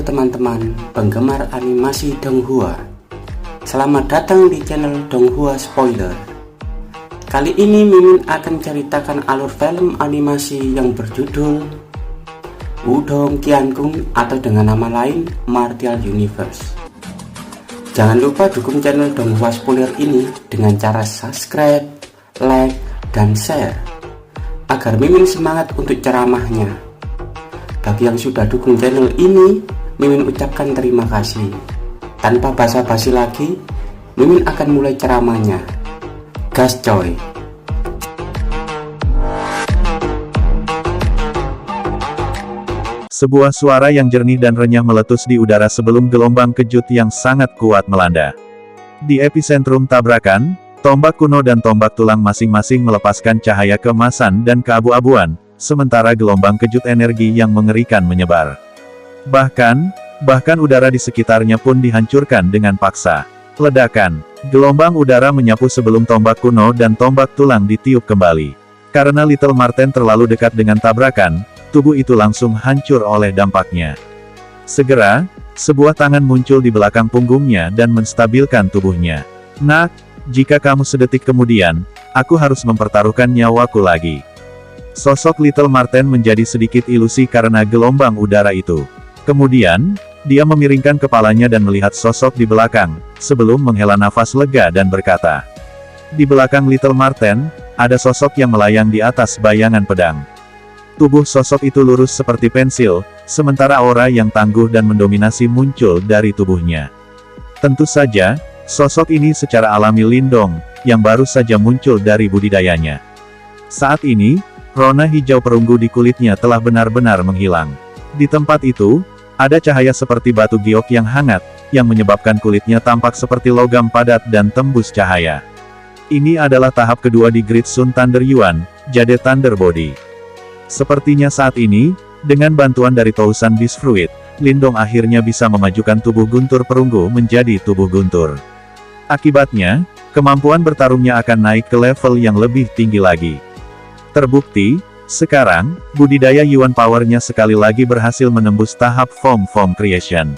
Halo teman-teman penggemar animasi Donghua. Selamat datang di channel Donghua Spoiler. Kali ini Mimin akan ceritakan alur film animasi yang berjudul Wudong Qiankun atau dengan nama lain Martial Universe. Jangan lupa dukung channel Donghua Spoiler ini dengan cara subscribe, like, dan share agar Mimin semangat untuk ceramahnya. Bagi yang sudah dukung channel ini, Mimin ucapkan terima kasih. Tanpa basa-basi lagi, Mimin akan mulai ceramahnya. Gas coy. Sebuah suara yang jernih dan renyah meletus di udara sebelum gelombang kejut yang sangat kuat melanda. Di epicentrum tabrakan, tombak kuno dan tombak tulang masing-masing melepaskan cahaya keemasan dan keabu-abuan, sementara gelombang kejut energi yang mengerikan menyebar. Bahkan udara di sekitarnya pun dihancurkan dengan paksa. Ledakan, gelombang udara menyapu sebelum tombak kuno dan tombak tulang ditiup kembali. Karena Little Marten terlalu dekat dengan tabrakan, tubuh itu langsung hancur oleh dampaknya. Segera, sebuah tangan muncul di belakang punggungnya dan menstabilkan tubuhnya. "Nak, jika kamu sedetik kemudian, aku harus mempertaruhkan nyawaku lagi." Sosok Little Marten menjadi sedikit ilusi karena gelombang udara itu. Kemudian, dia memiringkan kepalanya dan melihat sosok di belakang, sebelum menghela nafas lega dan berkata. Di belakang Little Marten, ada sosok yang melayang di atas bayangan pedang. Tubuh sosok itu lurus seperti pensil, sementara aura yang tangguh dan mendominasi muncul dari tubuhnya. Tentu saja, sosok ini secara alami Lindong, yang baru saja muncul dari budidayanya. Saat ini, rona hijau perunggu di kulitnya telah benar-benar menghilang. Di tempat itu, ada cahaya seperti batu giok yang hangat, yang menyebabkan kulitnya tampak seperti logam padat dan tembus cahaya. Ini adalah tahap kedua di Great Sun Thunder Yuan, Jade Thunder Body. Sepertinya saat ini, dengan bantuan dari Tousan Beast Fruit, Lindong akhirnya bisa memajukan tubuh guntur perunggu menjadi tubuh guntur. Akibatnya, kemampuan bertarungnya akan naik ke level yang lebih tinggi lagi. Terbukti, sekarang, budidaya Yuan Power-nya sekali lagi berhasil menembus tahap Form Creation.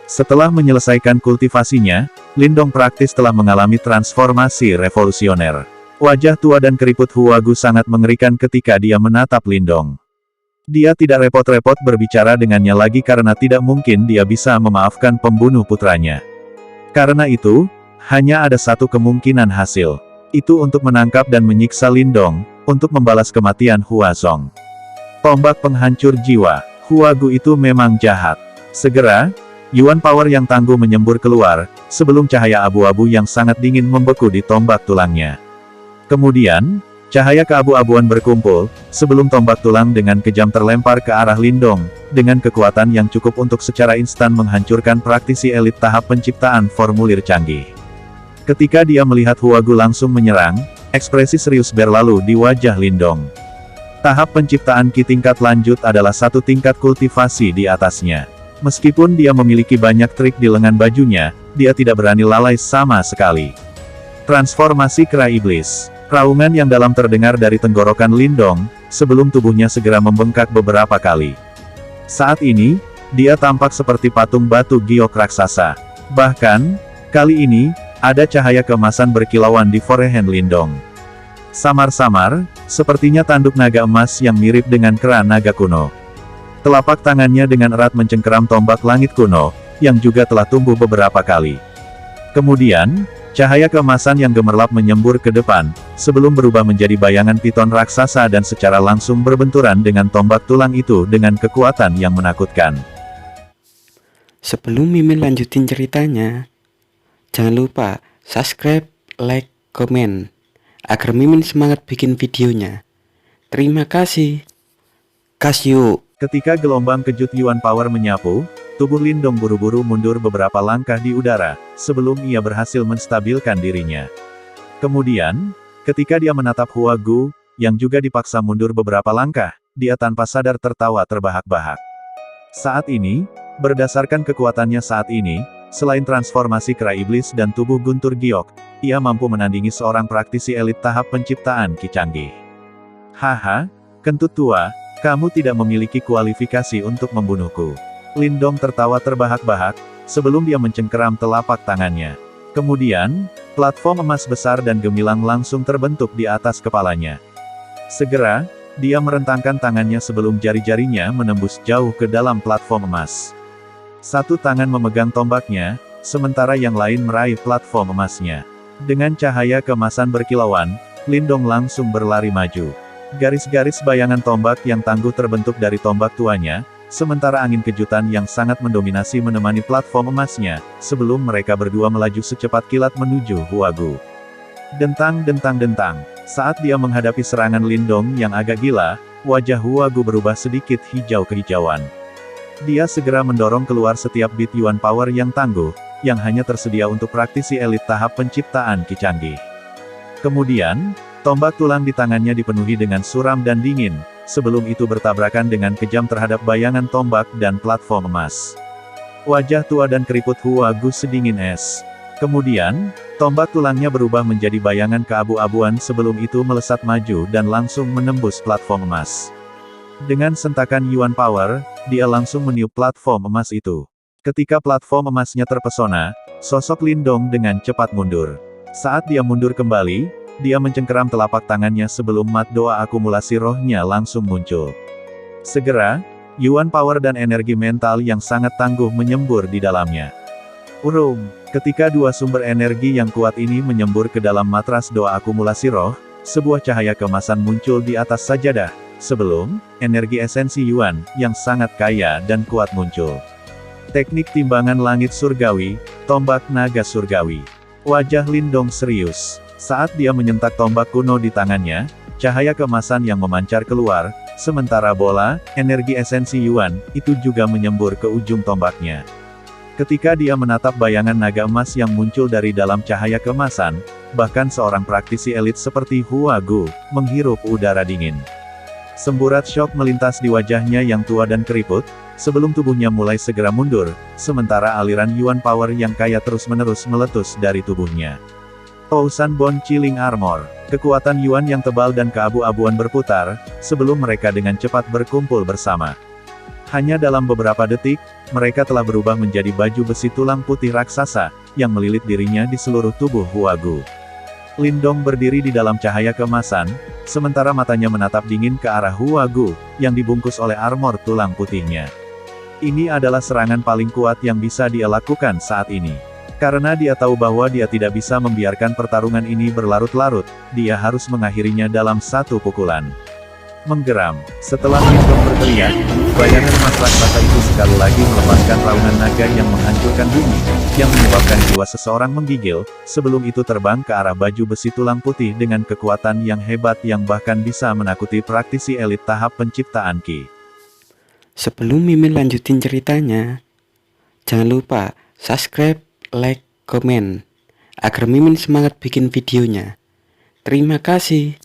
Setelah menyelesaikan kultivasinya, Lindong praktis telah mengalami transformasi revolusioner. Wajah tua dan keriput Huagu sangat mengerikan ketika dia menatap Lindong. Dia tidak repot-repot berbicara dengannya lagi karena tidak mungkin dia bisa memaafkan pembunuh putranya. Karena itu, hanya ada satu kemungkinan hasil. Itu untuk menangkap dan menyiksa Lindong, untuk membalas kematian Huazong. Tombak penghancur jiwa, Huagu itu memang jahat. Segera, Yuan Power yang tangguh menyembur keluar, sebelum cahaya abu-abu yang sangat dingin membeku di tombak tulangnya. Kemudian, cahaya keabu-abuan berkumpul, sebelum tombak tulang dengan kejam terlempar ke arah Lindong, dengan kekuatan yang cukup untuk secara instan menghancurkan praktisi elit tahap penciptaan formulir canggih. Ketika dia melihat Huagu langsung menyerang, ekspresi serius berlalu di wajah Lindong. Tahap penciptaan Ki tingkat lanjut adalah satu tingkat kultivasi di atasnya. Meskipun dia memiliki banyak trik di lengan bajunya, dia tidak berani lalai sama sekali. Transformasi Kera Iblis. Raungan yang dalam terdengar dari tenggorokan Lindong, sebelum tubuhnya segera membengkak beberapa kali. Saat ini, dia tampak seperti patung batu giok raksasa. Bahkan, kali ini, ada cahaya keemasan berkilauan di forehand Lindong. Samar-samar, sepertinya tanduk naga emas yang mirip dengan kera naga kuno. Telapak tangannya dengan erat mencengkeram tombak langit kuno, yang juga telah tumbuh beberapa kali. Kemudian, cahaya keemasan yang gemerlap menyembur ke depan, sebelum berubah menjadi bayangan piton raksasa dan secara langsung berbenturan dengan tombak tulang itu dengan kekuatan yang menakutkan. Sebelum Mimin lanjutin ceritanya, jangan lupa subscribe, like, komen, agar Mimin semangat bikin videonya. Terima kasih. Gas yuk. Ketika gelombang kejut Yuan Power menyapu, tubuh Lindong buru-buru mundur beberapa langkah di udara, sebelum ia berhasil menstabilkan dirinya. Kemudian, ketika dia menatap Huagu, yang juga dipaksa mundur beberapa langkah, dia tanpa sadar tertawa terbahak-bahak. Saat ini, berdasarkan kekuatannya saat ini, selain transformasi Kera Iblis dan tubuh guntur giok, ia mampu menandingi seorang praktisi elit tahap penciptaan Ki canggih. Haha, kentut tua, kamu tidak memiliki kualifikasi untuk membunuhku. Lindong tertawa terbahak-bahak, sebelum dia mencengkeram telapak tangannya. Kemudian, platform emas besar dan gemilang langsung terbentuk di atas kepalanya. Segera, dia merentangkan tangannya sebelum jari-jarinya menembus jauh ke dalam platform emas. Satu tangan memegang tombaknya, sementara yang lain meraih platform emasnya. Dengan cahaya keemasan berkilauan, Lindong langsung berlari maju. Garis-garis bayangan tombak yang tangguh terbentuk dari tombak tuanya, sementara angin kejutan yang sangat mendominasi menemani platform emasnya, sebelum mereka berdua melaju secepat kilat menuju Huagu. Dentang. Saat dia menghadapi serangan Lindong yang agak gila, wajah Huagu berubah sedikit hijau kehijauan. Dia segera mendorong keluar setiap bit Yuan Power yang tangguh, yang hanya tersedia untuk praktisi elit tahap penciptaan ki canggih. Kemudian, tombak tulang di tangannya dipenuhi dengan suram dan dingin, sebelum itu bertabrakan dengan kejam terhadap bayangan tombak dan platform emas. Wajah tua dan keriput Huagu sedingin es. Kemudian, tombak tulangnya berubah menjadi bayangan keabu-abuan sebelum itu melesat maju dan langsung menembus platform emas. Dengan sentakan Yuan Power, dia langsung meniup platform emas itu. Ketika platform emasnya terpesona, sosok Lindong dengan cepat mundur. Saat dia mundur kembali, dia mencengkeram telapak tangannya sebelum mat doa akumulasi rohnya langsung muncul. Segera, Yuan Power dan energi mental yang sangat tangguh menyembur di dalamnya. Urum, ketika dua sumber energi yang kuat ini menyembur ke dalam matras doa akumulasi roh, sebuah cahaya keemasan muncul di atas sajadah, sebelum energi esensi Yuan yang sangat kaya dan kuat muncul. Teknik timbangan langit surgawi, tombak naga surgawi. Wajah Lindong serius. Saat dia menyentak tombak kuno di tangannya, cahaya keemasan yang memancar keluar, sementara bola, energi esensi Yuan, itu juga menyembur ke ujung tombaknya. Ketika dia menatap bayangan naga emas yang muncul dari dalam cahaya keemasan, bahkan seorang praktisi elit seperti Huagu, menghirup udara dingin. Semburat syok melintas di wajahnya yang tua dan keriput, sebelum tubuhnya mulai segera mundur, sementara aliran Yuan Power yang kaya terus-menerus meletus dari tubuhnya. Thousand Bone Chilling Armor. Kekuatan Yuan yang tebal dan keabu-abuan berputar, sebelum mereka dengan cepat berkumpul bersama. Hanya dalam beberapa detik, mereka telah berubah menjadi baju besi tulang putih raksasa, yang melilit dirinya di seluruh tubuh Huagu. Lindong berdiri di dalam cahaya keemasan, sementara matanya menatap dingin ke arah Huagu, yang dibungkus oleh armor tulang putihnya. Ini adalah serangan paling kuat yang bisa dia lakukan saat ini. Karena dia tahu bahwa dia tidak bisa membiarkan pertarungan ini berlarut-larut, dia harus mengakhirinya dalam satu pukulan. Menggeram. Setelah Lindong berteriak, bayangan emas raksasa itu sekali lagi melepaskan raungan naga yang menghancurkan bumi, yang menyebabkan jiwa seseorang menggigil, sebelum itu terbang ke arah baju besi tulang putih dengan kekuatan yang hebat yang bahkan bisa menakuti praktisi elit tahap penciptaan ki. Sebelum Mimin lanjutin ceritanya, jangan lupa subscribe, like, komen, agar Mimin semangat bikin videonya. Terima kasih.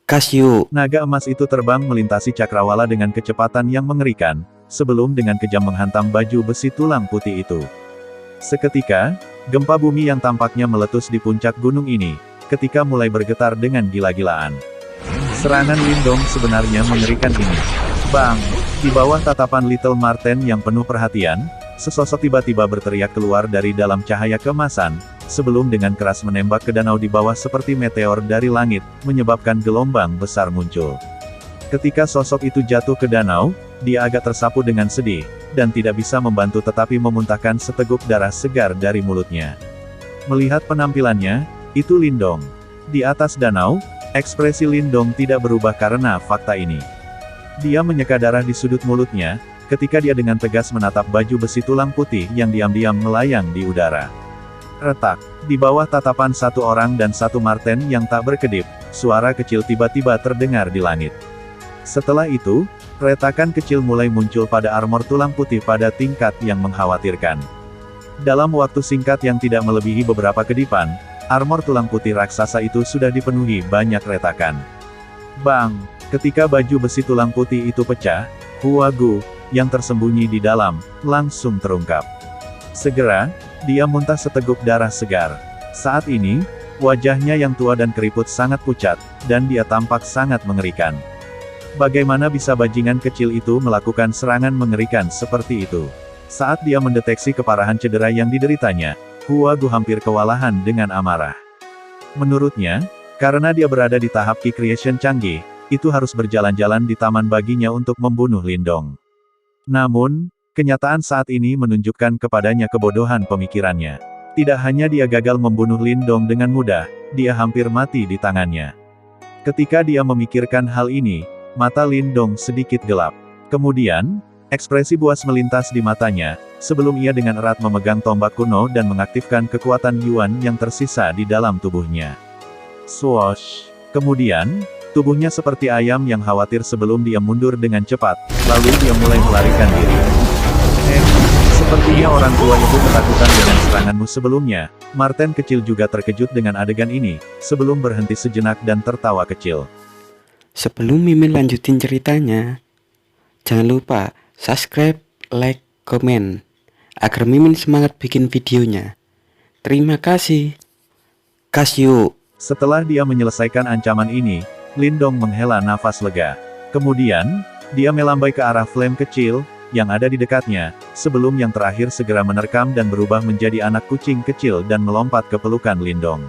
Kasih. Naga emas itu terbang melintasi cakrawala dengan kecepatan yang mengerikan, sebelum dengan kejam menghantam baju besi tulang putih itu. Seketika, gempa bumi yang tampaknya meletus di puncak gunung ini, ketika mulai bergetar dengan gila-gilaan. Serangan Lindong sebenarnya mengerikan ini. Bang! Di bawah tatapan Little Marten yang penuh perhatian, sesosok tiba-tiba berteriak keluar dari dalam cahaya keemasan, sebelum dengan keras menembak ke danau di bawah seperti meteor dari langit, menyebabkan gelombang besar muncul. Ketika sosok itu jatuh ke danau, dia agak tersapu dengan sedih, dan tidak bisa membantu tetapi memuntahkan seteguk darah segar dari mulutnya. Melihat penampilannya, itu Lindong. Di atas danau, ekspresi Lindong tidak berubah karena fakta ini. Dia menyeka darah di sudut mulutnya, ketika dia dengan tegas menatap baju besi tulang putih yang diam-diam melayang di udara. Retak. Di bawah tatapan satu orang dan satu marten yang tak berkedip, suara kecil tiba-tiba terdengar di langit. Setelah itu, retakan kecil mulai muncul pada armor tulang putih pada tingkat yang mengkhawatirkan. Dalam waktu singkat yang tidak melebihi beberapa kedipan, armor tulang putih raksasa itu sudah dipenuhi banyak retakan. Bang! Ketika baju besi tulang putih itu pecah, Huagu, yang tersembunyi di dalam, langsung terungkap. Segera, dia muntah seteguk darah segar. Saat ini, wajahnya yang tua dan keriput sangat pucat, dan dia tampak sangat mengerikan. Bagaimana bisa bajingan kecil itu melakukan serangan mengerikan seperti itu? Saat dia mendeteksi keparahan cedera yang dideritanya, Hua Gu hampir kewalahan dengan amarah. Menurutnya, karena dia berada di tahap Ki Creation canggih, itu harus berjalan-jalan di taman baginya untuk membunuh Lindong. Namun, kenyataan saat ini menunjukkan kepadanya kebodohan pemikirannya. Tidak hanya dia gagal membunuh Lindong dengan mudah, dia hampir mati di tangannya. Ketika dia memikirkan hal ini, mata Lindong sedikit gelap. Kemudian, ekspresi buas melintas di matanya, sebelum ia dengan erat memegang tombak kuno dan mengaktifkan kekuatan Yuan yang tersisa di dalam tubuhnya. Swoosh! Kemudian, tubuhnya seperti ayam yang khawatir sebelum dia mundur dengan cepat, lalu dia mulai melarikan diri. Sepertinya orang tua itu ketakutan dengan seranganmu sebelumnya. Marten kecil juga terkejut dengan adegan ini, sebelum berhenti sejenak dan tertawa kecil. Sebelum Mimin lanjutin ceritanya, jangan lupa subscribe, like, komen, agar Mimin semangat bikin videonya. Terima kasih. Gas yuk. Setelah dia menyelesaikan ancaman ini, Lindong menghela nafas lega. Kemudian, dia melambai ke arah flame kecil, yang ada di dekatnya, sebelum yang terakhir segera menerkam dan berubah menjadi anak kucing kecil dan melompat ke pelukan Lindong.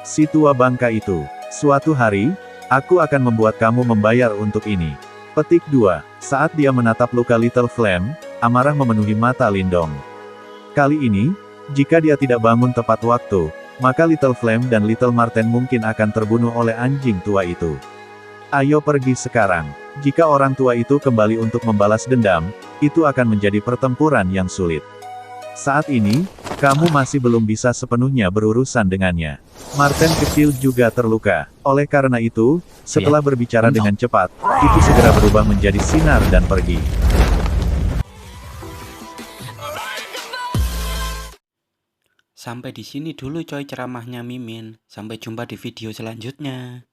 Si tua bangka itu, suatu hari, aku akan membuat kamu membayar untuk ini. Petik 2. Saat dia menatap luka Little Flame, amarah memenuhi mata Lindong. Kali ini, jika dia tidak bangun tepat waktu, maka Little Flame dan Little Marten mungkin akan terbunuh oleh anjing tua itu. Ayo pergi sekarang. Jika orang tua itu kembali untuk membalas dendam, itu akan menjadi pertempuran yang sulit. Saat ini, kamu masih belum bisa sepenuhnya berurusan dengannya. Marten kecil juga terluka. Oleh karena itu, setelah berbicara dengan cepat, itu segera berubah menjadi sinar dan pergi. Sampai di sini dulu coy ceramahnya Mimin. Sampai jumpa di video selanjutnya.